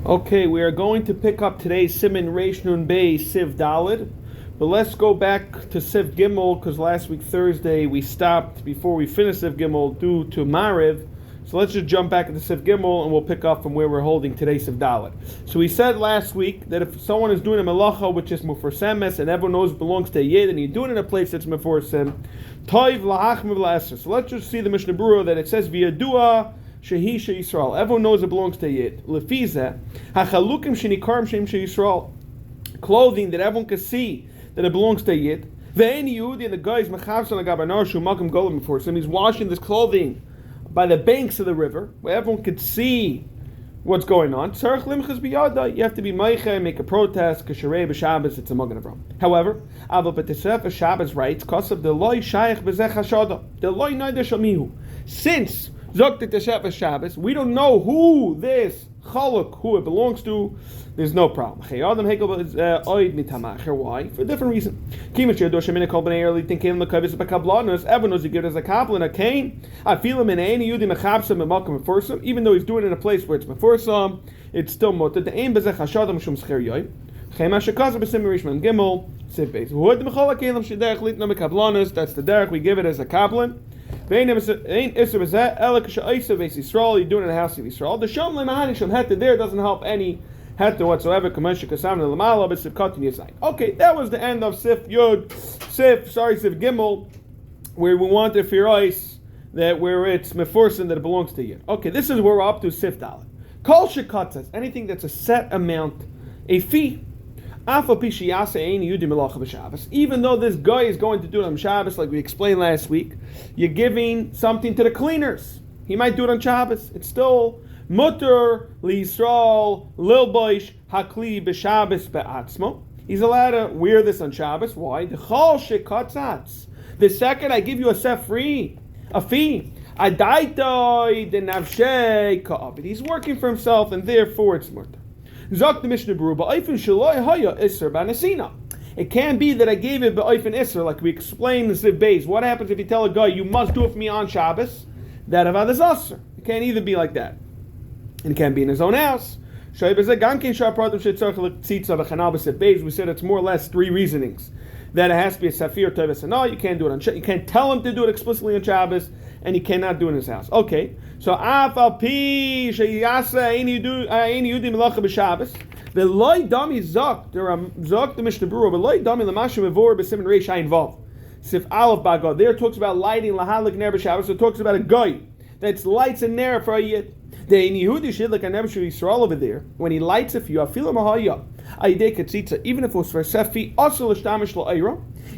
Okay, we are going to pick up today's Siman Reish Nun Bey Siv Dalid, but let's go back to Siv Gimel because last week Thursday we stopped before we finished Siv Gimel due to Mariv. So let's just jump back into Siv Gimel and we'll pick up from where we're holding today's Siv Dalid. So we said last week that if someone is doing a melacha which is muforsemes and everyone knows it belongs to a yid and you do it in a place that's muforsem, toiv lahachmiv la'aser. So let's just see the Mishnah Berura that it says v'yadua Shehi Yisrael. Everyone knows it belongs to Yid. Lefiza, hachalukim shenikarim shem Yisrael. Clothing that everyone can see that it belongs to Yid. Ve'eni Yehudi, and the guy is mechavson agabanar shu makom golim before him. He's washing this clothing by the banks of the river, where everyone could see what's going on. Tzarich limchas biyada. You have to be meicha, make a protest. Kasherei b'Shabbos, it's a magen avram. However, Aval B'Tesef Shabbos writes, Kosav deloi shayich b'zech hashada deloi neider shamihu. Since Zok Tesef Shabbos, we don't know who this chaluk, who it belongs to. There's no problem. Why? For a different reason. Everyone knows you give it as a kaplan, a cane. I feel him in any yudi mechabsam and malkum meforsam. Even though he's doing it in a place where it's meforsam, it's still mutter. The aim bezech hashadam shum scher yoy. Chema shekaz b'sim rishman gimel siv beis. Who the mechalak elam shederech litna mekablanos. That's the derech. We give it as a kaplan. You're doing it in the house of Yisrael. The Shom Lemahani Heta there doesn't help any Heta whatsoever. Okay, that was the end of Sif Gimel, where we wanted Firais that where it's Meforsin that it belongs to Yid. Okay, this is where we're up to Sif Dalet. Kol Shekatzas, anything that's a set amount, a fee. Even though this guy is going to do it on Shabbos, like we explained last week, you're giving something to the cleaners. He might do it on Shabbos. It's still mutter li'Yisrael lilboish hakli b'Shabbos be'atzmo. He's allowed to wear this on Shabbos. Why? The second I give you a set free, a fee, he's working for himself, and therefore it's mutter. Zok the Mishnah Berura, it can be that I gave it ba'ofen isser, like we explained in Siv Beis. What happens if you tell a guy, you must do it for me on Shabbos? That avad is asser. It can't either be like that. And it can't be in his own house. We said it's more or less three reasonings. That it has to be a safir tevis, and no, you can't do it on Shabbos. You can't tell him to do it explicitly on Shabbos, and you cannot do it in his house. Okay, so afal pi sheyasa aini yudi melacha b'Shabbos veloy dami zok. There are zok the Mishnah Berura veloy dami l'mashu mevor b'simin reish ayin vav. Sif aleph bagad there talks about lighting lahalik ner b'Shabbos. So it talks about a guy that's lights a ner for a yid. The Yehudi should like a ner b'Yisrael over there when he lights a few afilam mahaya. Even if it was for sefi,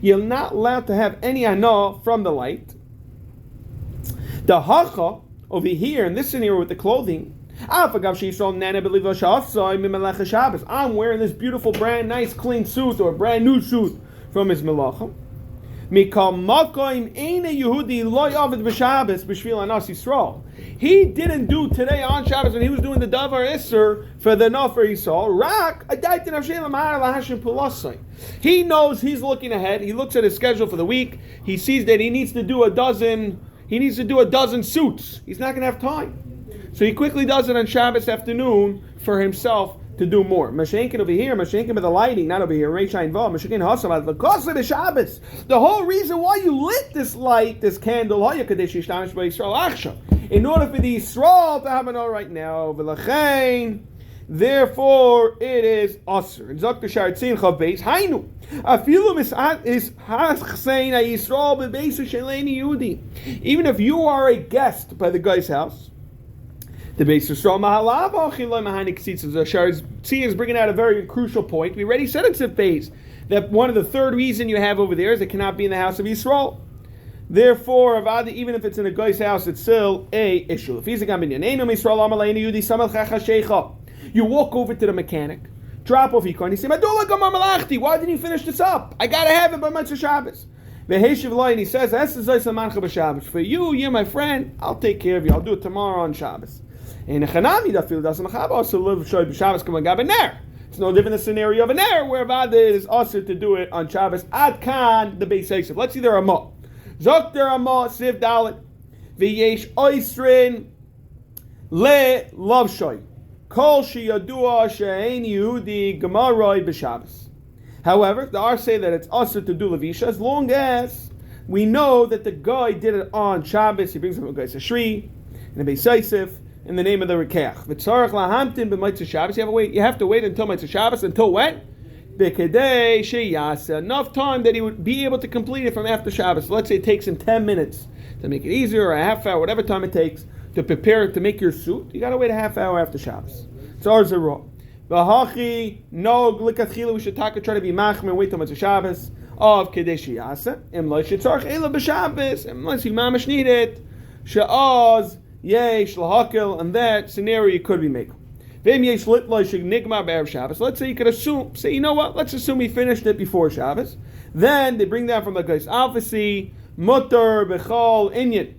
you're not allowed to have any ana from the light. The hacha over here in this scenario with the clothing, I'm wearing this beautiful, brand nice, clean suit or brand new suit from his melacha. He didn't do today on Shabbos when he was doing the davar isser for the nafer Yisrael. He knows he's looking ahead. He looks at his schedule for the week. He sees that he needs to do a dozen. He needs to do a dozen suits. He's not going to have time, so he quickly does it on Shabbos afternoon for himself to do more. Mashenkin over here, Mashenkin with the lighting, not over here. Reisha involved. Mashenkin hasam the cost of the Shabbos. The whole reason why you lit this light, this candle, in order for the Yisrael to have an all right now. Therefore, it is usher. And Zok Sharetzin Chav Beis Hainu. Even if you are a guest by the guy's house. The Beis Yisrael Mahalav is bringing out a very crucial point. We already said in Sif Beis that one of the third reason you have over there is it cannot be in the house of Yisrael. Therefore, even if it's in a guy's house, it's still a issue. You walk over to the mechanic, drop off your car, and he says, why didn't you finish this up? I gotta have it by Mitzvah Shabbos. And he says, for you're my friend, I'll take care of you. I'll do it tomorrow on Shabbos. And it's no different than the scenario of an error where Vada is also to do it on Shabbos. Ad kan the Beis Yosef. Let's see the Ramah. Zok der Ramah Siv Dalet v'yesh oisrin le lavshoy Kol sheyadua she'ein Yehudi gemaroi b'Shabbos. However, the R say that it's also to do levisha as long as we know that the guy did it on Shabbos. He brings him a guy's shri and a beis yosef in the name of the Rikeach. V'tzarech lahamtin b'mitzvah Shabbos. You have to wait until mitzvah Shabbos. Until when? B'kedei sheyasa. Enough time that he would be able to complete it from after Shabbos. So let's say it takes him 10 minutes to make it easier, or a half hour, whatever time it takes to prepare to make your suit. You got to wait a half hour after Shabbos. It's ours are wrong. V'hachi no glikatchila. We should try to be machmir and wait till mitzvah Shabbos of kedei sheyasa. Imloi shetzarech ela b'Shabbos. Unless you mamash need it. She'oz yesh lahakil. And that scenario you could be making. Let's say you could assume, say, you know what, let's assume he finished it before Shabbos. Then they bring down from the guy's obviously, mutter, bechol, inyan.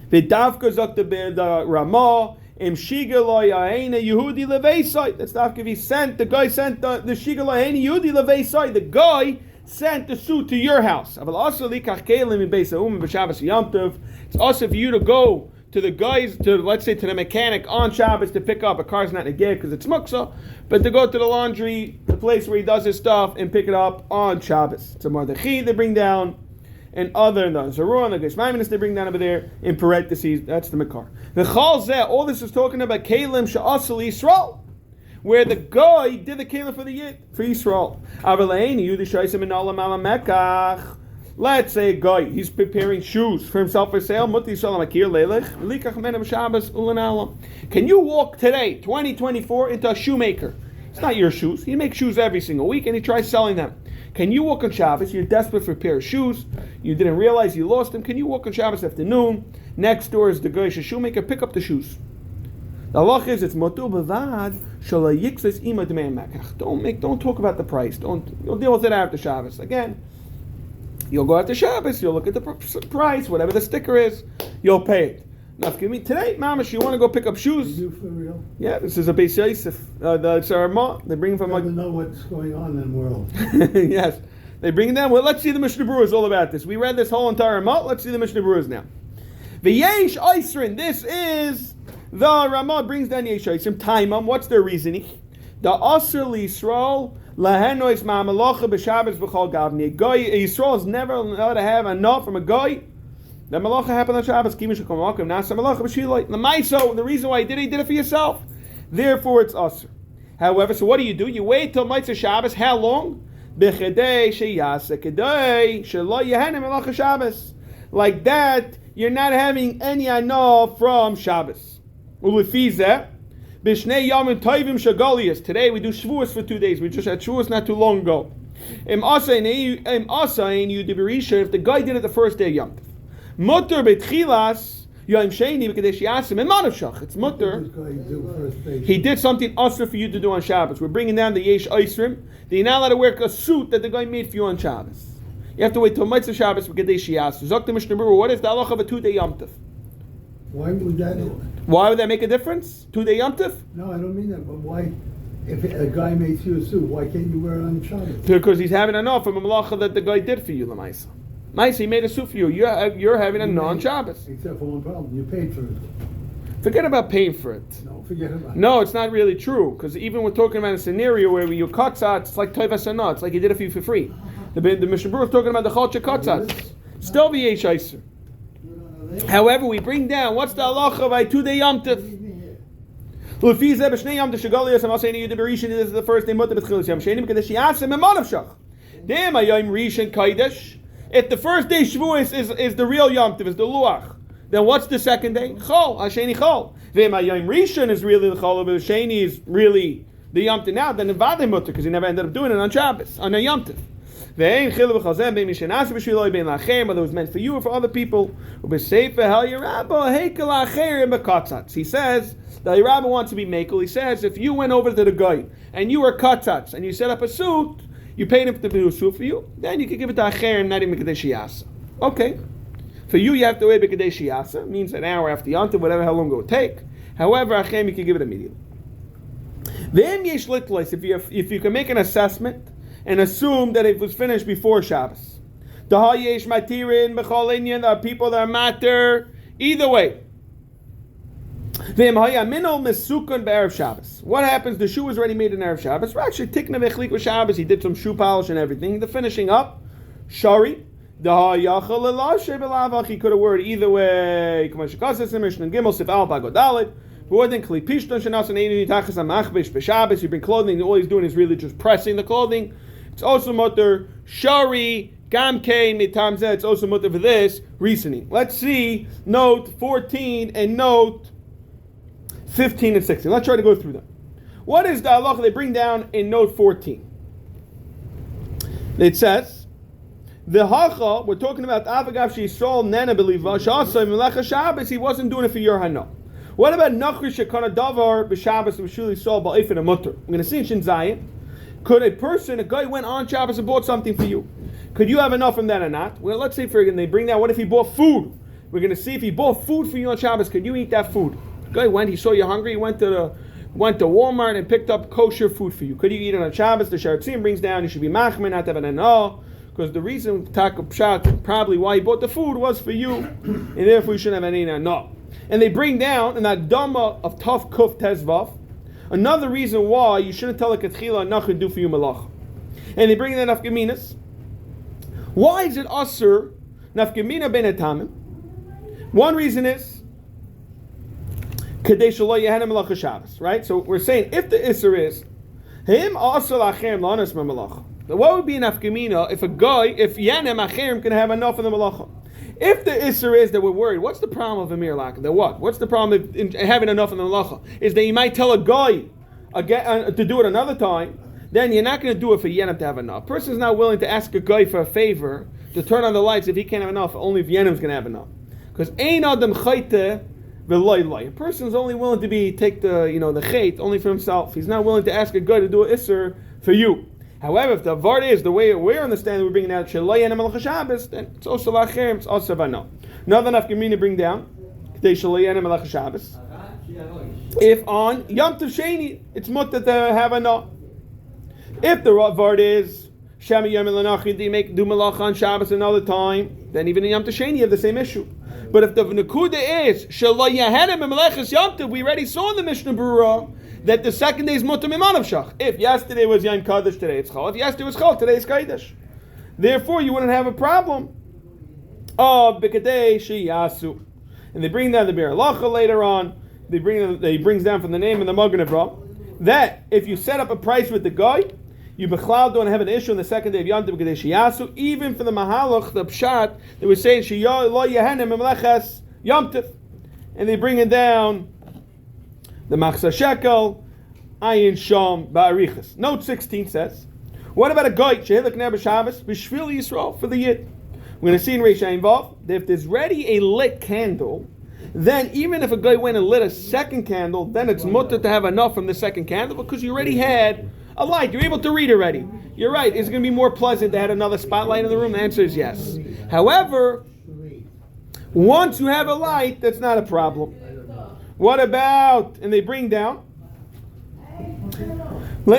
V'davka zakta be'da ramah, im shigaloi ha'ena Yehudi leveisai. That's dafka if he sent, the guy sent the shigaloi ha'ena Yehudi leveisai. The guy sent the suit to your house. It's also for you to go to the guys, let's say to the mechanic on Shabbos to pick up. A car's not in a gig because it's muksa, but to go to the laundry, the place where he does his stuff, and pick it up on Shabbos. It's a mardechi they bring down, and other than the Zarur and the Geshmaiminus they bring down over there, in parentheses, that's the Makar. The Chalzeh, all this is talking about Kalim Sha'asal Yisrael, where the guy did the Kalim for the Yid, for Yisrael. Avaleini Yudi Shaisim in Olam Ala Mekach. Let's say a guy, he's preparing shoes for himself for sale. Can you walk today, 2024, into a shoemaker? It's not your shoes. He makes shoes every single week and he tries selling them. Can you walk on Shabbos? You're desperate for a pair of shoes. You didn't realize you lost them. Can you walk on Shabbos afternoon? Next door is the guy, shoemaker. Pick up the shoes. The halach is it's motu bavad shala yikses ima demand makach. Don't talk about the price. You'll deal with it after Shabbos. Again, you'll go after Shabbos. You'll look at the price, whatever the sticker is. You'll pay it. Now, give me today, Mamash. You want to go pick up shoes? You for real? Yeah, this is a beis yosef. It's our ma. They bring from like. Know what's going on in the world. Yes, they bring it down. Well, let's see the Mishnah Berura is all about this. We read this whole entire ma. Let's see the Mishnah Berura now. The Yesh Eisrin. This is the Ramah brings down Yesh Eisrin. Taimam. What's their reasoning? The Asr Yisrael lahenois ma'amalacha b'Shabbos v'chol gavni. A guy Yisrael is never allowed to have enough from a guy. The malacha happened on Shabbos. Kimish kamakim nasa malacha b'shiloi. The maiso. The reason why he did it for yourself. Therefore, it's Asr. However, so what do? You wait till Mitzvah Shabbos. How long? B'chedei sheyasa kedei shelo yehenem malacha Shabbos. Like that, you're not having any anah from Shabbos. Ulefizeh. Bishnei Yamim Tovim Shagalias. Today we do Shavuos for 2 days. We just had Shavuos not too long ago. Im Asayin Yudibirisha. If the guy did it the first day of Yom Tov, Mutter Betchilas Yom Sheni B'Kadesh Yasim and Manavshach. It's Mutter. He did something also for you to do on Shabbos. We're bringing down the Yesh Eisrim. You're not allowed to wear a suit that the guy made for you on Shabbos. You have to wait till Mitzvah Shabbos B'Kadesh Yasim. Zok the Mishnah Berura. What is the halacha of a 2-day Yom Tov? Why would that? Why would that make a difference? 2-day Yom Tov? No, I don't mean that. But why? If a guy makes you a suit, why can't you wear it on Shabbos? Because he's having enough from a malacha that the guy did for you, Lamaisa. Maisa, he made a suit for you. You're having a non-Shabbos. Except for one problem. You paid for it. Forget about paying for it. No, forget about it. No, it's not really true. Because even we're talking about a scenario where you katzat, it's like toivas anah. It's like he did it for you for free. The Mishnah Berura is talking about the chalcha katzat. Still the yesh eiser. However, we bring down what's the halacha by 2-day Yom Tov. This is the first day mutter b'tchilas Yom Sheni because she asked him a manavshach. Damn, Yom Rishon Kaidesh. If the first day Shavuos is the real Yom Tov, is the luach, then what's the second day? Chol, Hasheni Chol. Then Yom Rishon is really the Chol, but Hasheni is really the Yom Tov now. Then the Vaday mutter because he never ended up doing it on Shabbos on a Yom Tov. Whether it was meant for you or for other people. He says the rabbi wants to be makel. He says if you went over to the guy and you were katzatz and you set up a suit, you paid him to do a suit for you, then you can give it to acherim, not even kadesh yasa. Okay. For you have to wait kadesh yasa. Means an hour after Yom Tov, whatever how long it would take. However, acherim you can give it immediately. If you can make an assessment and assume that it was finished before Shabbos. There are people that are matter either way. What happens? The shoe was already made in Erev Shabbos. We're actually taking a vechlik with Shabbos. He did some shoe polish and everything. The finishing up, shari. He could have worded either way. You bring clothing, all he's doing is really just pressing the clothing. It's also mutter shari gamkein mitamzeh. It's also mutter for this reasoning. Let's see note 14 and note 15 and 16. Let's try to go through them. What is the halacha they bring down in note 14? It says, the hacha, we're talking about Avagav Sh'Yisrael Nena Beliva Sh'Asay Melecha Shabbos. He wasn't doing it for Yor Hana. What about Nachri Shekana Davar B'Shabbos B'Shuli Yisrael Ba'Efen Amutter? We're going to see in Shin Zayin. Could a guy went on Shabbos and bought something for you? Could you have enough from that or not? Well, let's say they bring down. What if he bought food? We're going to see if he bought food for you on Shabbos. Could you eat that food? The guy went. He saw you hungry. He went to Walmart and picked up kosher food for you. Could you eat it on Shabbos? The Sharatzim brings down. You should be machmer, not have an anah. Because the reason probably why he bought the food was for you, and therefore you shouldn't have any no. And they bring down an Agdama of Tov Kuf Tezvav, another reason why you shouldn't tell a Ketchila nothing do for you malach. And they bring that nafgeminas. Why is it asur nafgemina ben etamim? One reason is Kadesh lo yehanem malach Shabbos, right? So we're saying if the isser is him asur lachem lanas malach. What would be an afkamina if Yanem Acherim can have enough of the malacha? If the Isser is that we're worried, what's the problem of Amir Laka? That what? What's the problem in having enough of the malacha? Is that you might tell a guy again, to do it another time, then you're not going to do it for Yanem to have enough. A person's not willing to ask a guy for a favor to turn on the lights if he can't have enough, only if Yanem's going to have enough. Because Ein Adam Chayte V'Loy. A person's only willing to take the chait only for himself. He's not willing to ask a guy to do an Isser for you. However, if the vart is the way we're understanding, we're bringing out Shalai and Malach Shabbos, then it's also Lachem, it's also Vano. Another nafkamina bring down Shalai and Malach Shabbos. If on Yom Tov Sheni, it's mutter to have a no. If the vart is Shami Yom Elanachi, they do Malach on Shabbos another time, then even in Yom Tov Sheni you have the same issue. But if the Nakuda is Shalai Yahanim and Malachas Yom Tov, we already saw in the Mishnah berura that the second day is mutter mimanav shach. If yesterday was Yom Kaddish, today it's Chol. If yesterday was Chol, today it's Kaddish. Therefore, you wouldn't have a problem. Oh, B'kadei Shiyasu. And they bring down the berura later on. He brings down from the name of the Magen Avraham that if you set up a price with the guy, you bechlal don't have an issue on the second day of Yom Tov B'kadei Shiyasu. Even for the Mahalach, the Pshat, they were saying Shiyah lo yehenem memleches Yom Tov, and they bring it down. The Machzah Shekel, Ayin Shom Ba'arichas. Note 16 says, what about a guy, Shehilak Ner B'Shabbos, B'Shvil Yisrael, for the Yid? We're going to see in Reish Ayin Vav that if there's already a lit candle, then even if a guy went and lit a second candle, then it's mutter to have enough from the second candle because you already had a light. You're able to read already. You're right. Is it going to be more pleasant to have another spotlight in the room? The answer is yes. However, once you have a light, that's not a problem. What about, and they bring down, the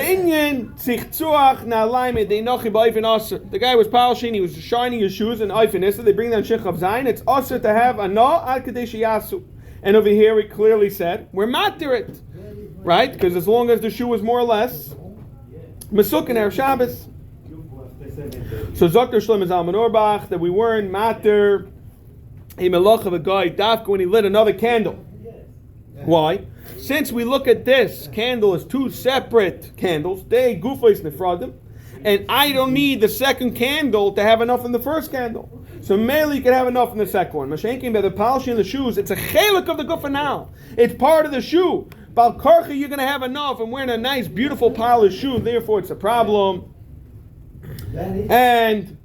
guy was polishing, he was shining his shoes in Eifen. They bring down Shechav Zayin, it's also to have a no ad kadesh yasu. And over here it clearly said, we're matir it. Right? Because as long as the shoe was more or less Mesuk and Erev Shabbos. So Dr. Shlomo Zalman Auerbach, that we weren't matir a melach of a guy, dafka when he lit another candle. Why? Since we look at this candle as two separate candles, they gufos nefradim, and I don't need the second candle to have enough in the first candle. So mainly you can have enough in the second one. Mashenkin by the polishing of the shoes, it's a chelik of the gufa now. It's part of the shoe. Bal karcha, you're going to have enough. I'm wearing a nice, beautiful polished shoe, therefore it's a problem. And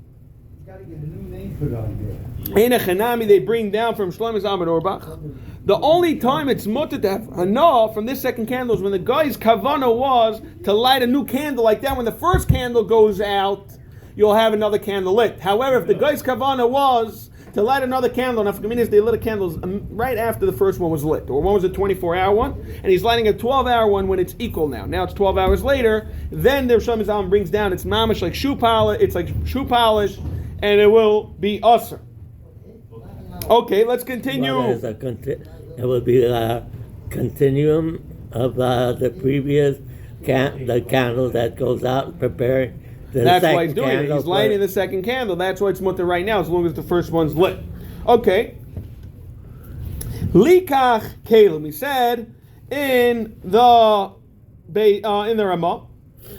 Ein Chanami, they bring down from Shlomo Zalman Auerbach. The only time it's mutter to have hana from this second candle is when the guy's kavana was to light a new candle like that. When the first candle goes out, you'll have another candle lit. However, if the guy's kavana was to light another candle, and after they lit a candle right after the first one was lit, or one was a 24-hour one, and he's lighting a 12-hour one when it's equal now. Now it's 12 hours later. Then the Shlomo Zalman brings down it's mamish like shoe polish. It's like shoe polish, and it will be usher. Okay, let's continue. It will be continuum of the previous the candle that goes out preparing the That's second why he's doing it. candle He's lighting for- the second candle. That's why it's mutter right now, as long as the first one's lit. Okay. Likach kelim. We said in the Ramah.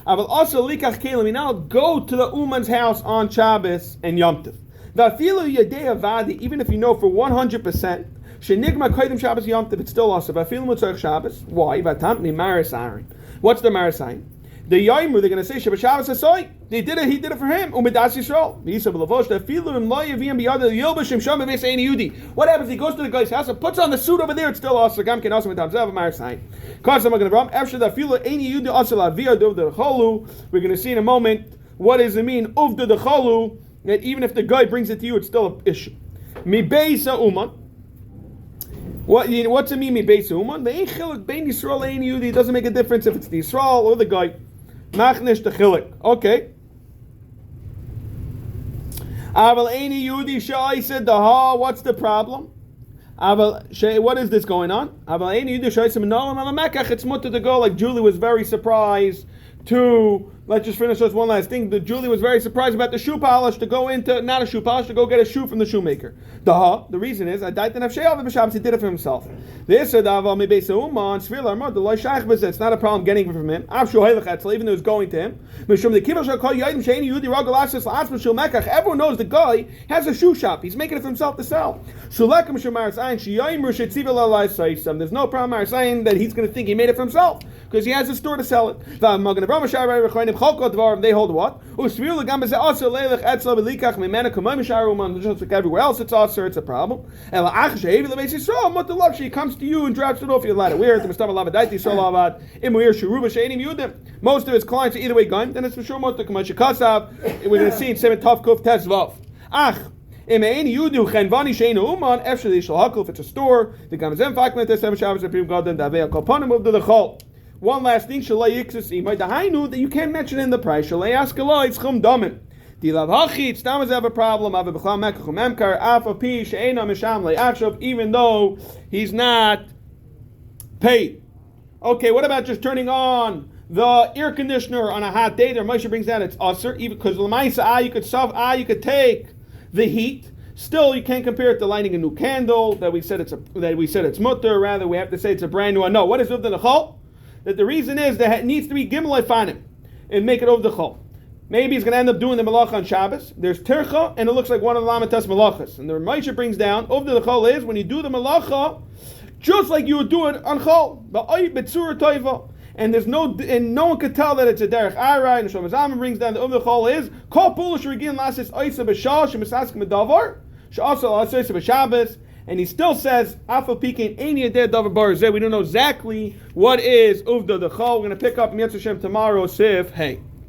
I will also likach kelim. We now go to the Uman's house on Shabbos and Yom Tov. Vafilu yadei avadi. Even if you know for 100%. Shenigma koydem Shabbos Yom Tov. It's still also vafilu mutzach Shabbos. Why? Vatamni maris arin. What's the maris arin? The Yaimu, they're going to say, Shabbat Shabbos Hasoy. They did it, he did it for him. Umedas Yisrael. What happens? He goes to the guy's house and puts on the suit over there, it's still also Gam can also with Tamzav Marsain. We're going to see in a moment what does it mean, Uvda the Chalu, that even if the guy brings it to you, it's still an issue. Mi Beisa Uman. What's it mean? Mi Beisa Uman? The Chiluk Bein Yisrael Ein Yudi. It doesn't make a difference if it's the Yisrael or the guy. Machnish the Chiluk. Okay. Aval Eini Yudi Shai said the ha. What's the problem? What is this going on? Aval Eini Yudi Shai said no. It's mutter to go. Like Julie was very surprised to. Let's just finish this one last thing. The Julie was very surprised about the shoe polish to go into, not a shoe polish, to go get a shoe from the shoemaker. The reason is, he did it for himself. This it's not a problem getting it from him. Even though it's going to him. Everyone knows the guy has a shoe shop. He's making it for himself to sell. There's no problem saying that he's going to think he made it for himself because he has a store to sell it. They hold what? Just like everywhere else, it's also it's a problem. She comes to you and drops it off your ladder. Most of his clients are either way gone, then it's for sure We're going to see in 7 Tav Kuf Tezvav. If it's a store, the one last thing, that you can't mention in the price. Have a problem, even though he's not paid. Okay, what about just turning on the air conditioner on a hot day? There Moshe brings down it's usher, even because you could take the heat. Still, you can't compare it to lighting a new candle that we said it's mutter. Rather, we have to say it's a brand new one. No, what is uvda nechol? That the reason is that it needs to be gimel fanim and make it over the chol. Maybe he's going to end up doing the malacha on Shabbos. There's tircha, and it looks like one of the lamatas malachas. And the Ramesha brings down over the chol is when you do the malacha, just like you would do it on chol, b'tzura toiva. And no one could tell that it's a derech arai. And Shlomo Zalman brings down the over the chol is kol pula shregin lasis oisa b'shal shemisaskim medavar she'asa lasis b'Shabbos. And he still says, Afal Pikin, Aini Adeh Davar Bar Zeh. We don't know exactly what is Uvda the Chol. We're going to pick up Mitzvah Shem tomorrow, Sif, hey.